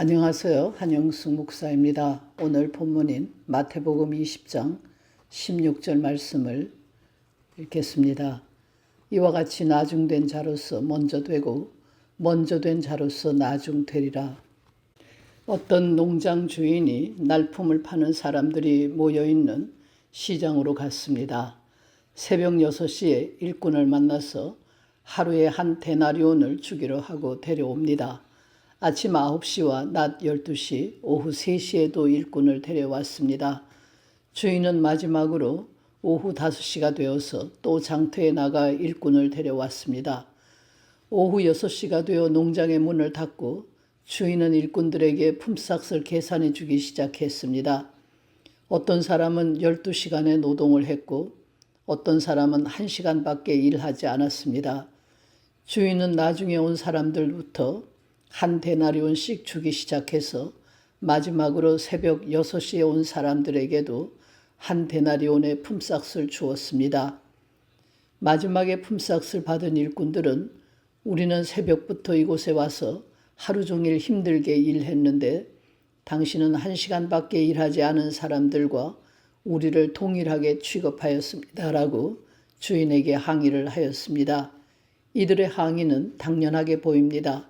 안녕하세요. 한영숙 목사입니다. 오늘 본문인 마태복음 20장 16절 말씀을 읽겠습니다. 이와 같이 나중된 자로서 먼저 되고 먼저 된 자로서 나중되리라. 어떤 농장 주인이 날품을 파는 사람들이 모여있는 시장으로 갔습니다. 새벽 6시에 일꾼을 만나서 하루에 한 데나리온을 주기로 하고 데려옵니다. 아침 9시와 낮 12시, 오후 3시에도 일꾼을 데려왔습니다. 주인은 마지막으로 오후 5시가 되어서 또 장터에 나가 일꾼을 데려왔습니다. 오후 6시가 되어 농장의 문을 닫고 주인은 일꾼들에게 품삯을 계산해 주기 시작했습니다. 어떤 사람은 12시간의 노동을 했고 어떤 사람은 1시간밖에 일하지 않았습니다. 주인은 나중에 온 사람들부터 한 데나리온씩 주기 시작해서 마지막으로 새벽 6시에 온 사람들에게도 한 데나리온의 품삯을 주었습니다. 마지막에 품삯을 받은 일꾼들은 우리는 새벽부터 이곳에 와서 하루 종일 힘들게 일했는데 당신은 1시간밖에 일하지 않은 사람들과 우리를 동일하게 취급하였습니다라고 주인에게 항의를 하였습니다. 이들의 항의는 당연하게 보입니다.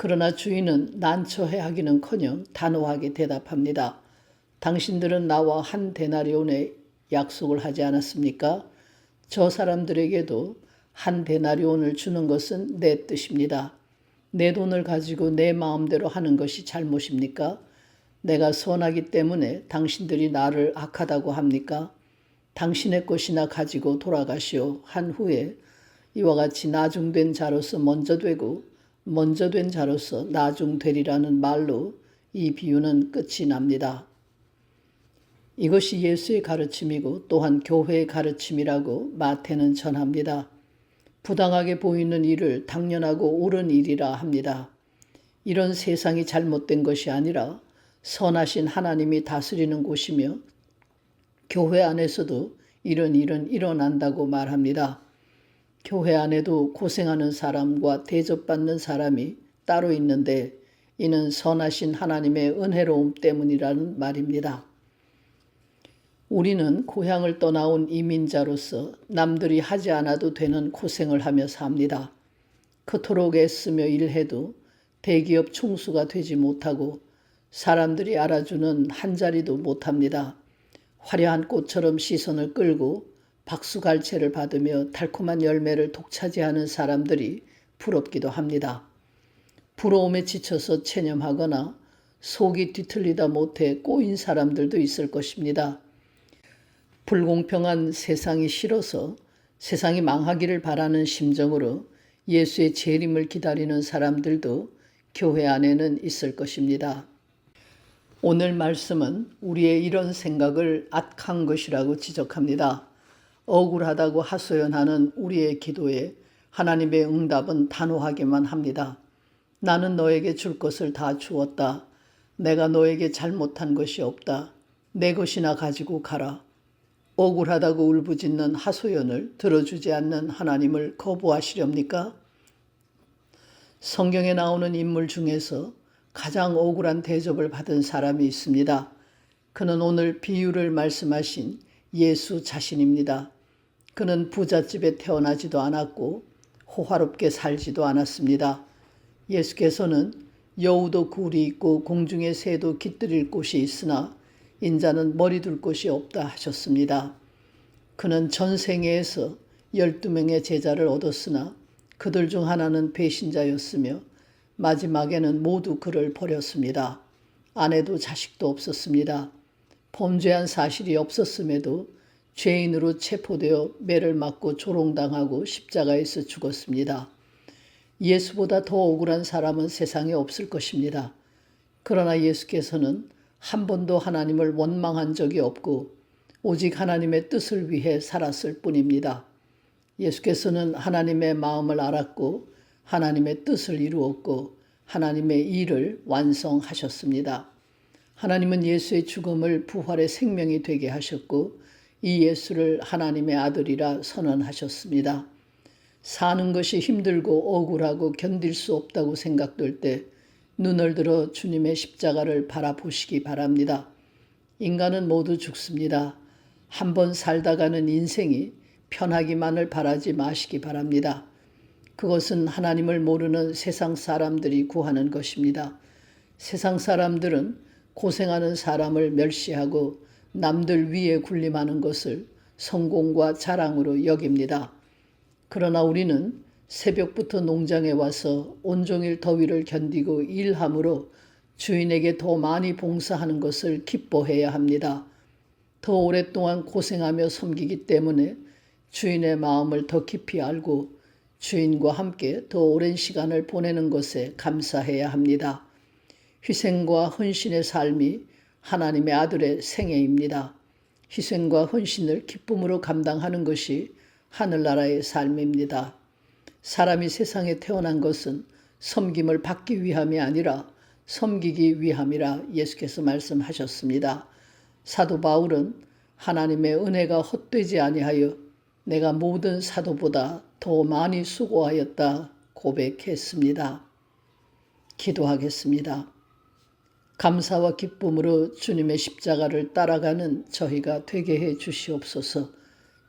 그러나 주인은 난처해하기는커녕 단호하게 대답합니다. 당신들은 나와 한 데나리온의 약속을 하지 않았습니까? 저 사람들에게도 한 데나리온을 주는 것은 내 뜻입니다. 내 돈을 가지고 내 마음대로 하는 것이 잘못입니까? 내가 선하기 때문에 당신들이 나를 악하다고 합니까? 당신의 것이나 가지고 돌아가시오 한 후에 이와 같이 나중된 자로서 먼저 되고 먼저 된 자로서 나중되리라는 말로 이 비유는 끝이 납니다. 이것이 예수의 가르침이고 또한 교회의 가르침이라고 마태는 전합니다. 부당하게 보이는 일을 당연하고 옳은 일이라 합니다. 이런 세상이 잘못된 것이 아니라 선하신 하나님이 다스리는 곳이며 교회 안에서도 이런 일은 일어난다고 말합니다. 교회 안에도 고생하는 사람과 대접받는 사람이 따로 있는데 이는 선하신 하나님의 은혜로움 때문이라는 말입니다. 우리는 고향을 떠나온 이민자로서 남들이 하지 않아도 되는 고생을 하며 삽니다. 그토록 애쓰며 일해도 대기업 총수가 되지 못하고 사람들이 알아주는 한 자리도 못합니다. 화려한 꽃처럼 시선을 끌고 박수갈채를 받으며 달콤한 열매를 독차지하는 사람들이 부럽기도 합니다. 부러움에 지쳐서 체념하거나 속이 뒤틀리다 못해 꼬인 사람들도 있을 것입니다. 불공평한 세상이 싫어서 세상이 망하기를 바라는 심정으로 예수의 재림을 기다리는 사람들도 교회 안에는 있을 것입니다. 오늘 말씀은 우리의 이런 생각을 악한 것이라고 지적합니다. 억울하다고 하소연하는 우리의 기도에 하나님의 응답은 단호하게만 합니다. 나는 너에게 줄 것을 다 주었다. 내가 너에게 잘못한 것이 없다. 내 것이나 가지고 가라. 억울하다고 울부짖는 하소연을 들어주지 않는 하나님을 거부하시렵니까? 성경에 나오는 인물 중에서 가장 억울한 대접을 받은 사람이 있습니다. 그는 오늘 비유를 말씀하신 예수 자신입니다. 그는 부잣집에 태어나지도 않았고 호화롭게 살지도 않았습니다. 예수께서는 여우도 굴이 있고 공중의 새도 깃들일 곳이 있으나 인자는 머리 둘 곳이 없다 하셨습니다. 그는 전생애에서 12명의 제자를 얻었으나 그들 중 하나는 배신자였으며 마지막에는 모두 그를 버렸습니다. 아내도 자식도 없었습니다. 범죄한 사실이 없었음에도 죄인으로 체포되어 매를 맞고 조롱당하고 십자가에서 죽었습니다. 예수보다 더 억울한 사람은 세상에 없을 것입니다. 그러나 예수께서는 한 번도 하나님을 원망한 적이 없고 오직 하나님의 뜻을 위해 살았을 뿐입니다. 예수께서는 하나님의 마음을 알았고 하나님의 뜻을 이루었고 하나님의 일을 완성하셨습니다. 하나님은 예수의 죽음을 부활의 생명이 되게 하셨고 이 예수를 하나님의 아들이라 선언하셨습니다. 사는 것이 힘들고 억울하고 견딜 수 없다고 생각될 때 눈을 들어 주님의 십자가를 바라보시기 바랍니다. 인간은 모두 죽습니다. 한번 살다가는 인생이 편하기만을 바라지 마시기 바랍니다. 그것은 하나님을 모르는 세상 사람들이 구하는 것입니다. 세상 사람들은 고생하는 사람을 멸시하고 남들 위에 군림하는 것을 성공과 자랑으로 여깁니다. 그러나 우리는 새벽부터 농장에 와서 온종일 더위를 견디고 일함으로 주인에게 더 많이 봉사하는 것을 기뻐해야 합니다. 더 오랫동안 고생하며 섬기기 때문에 주인의 마음을 더 깊이 알고 주인과 함께 더 오랜 시간을 보내는 것에 감사해야 합니다. 희생과 헌신의 삶이 하나님의 아들의 생애입니다. 희생과 헌신을 기쁨으로 감당하는 것이 하늘나라의 삶입니다. 사람이 세상에 태어난 것은 섬김을 받기 위함이 아니라 섬기기 위함이라 예수께서 말씀하셨습니다. 사도 바울은 하나님의 은혜가 헛되지 아니하여 내가 모든 사도보다 더 많이 수고하였다 고백했습니다. 기도하겠습니다. 감사와 기쁨으로 주님의 십자가를 따라가는 저희가 되게 해 주시옵소서.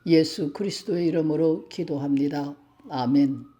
예수 그리스도의 이름으로 기도합니다. 아멘.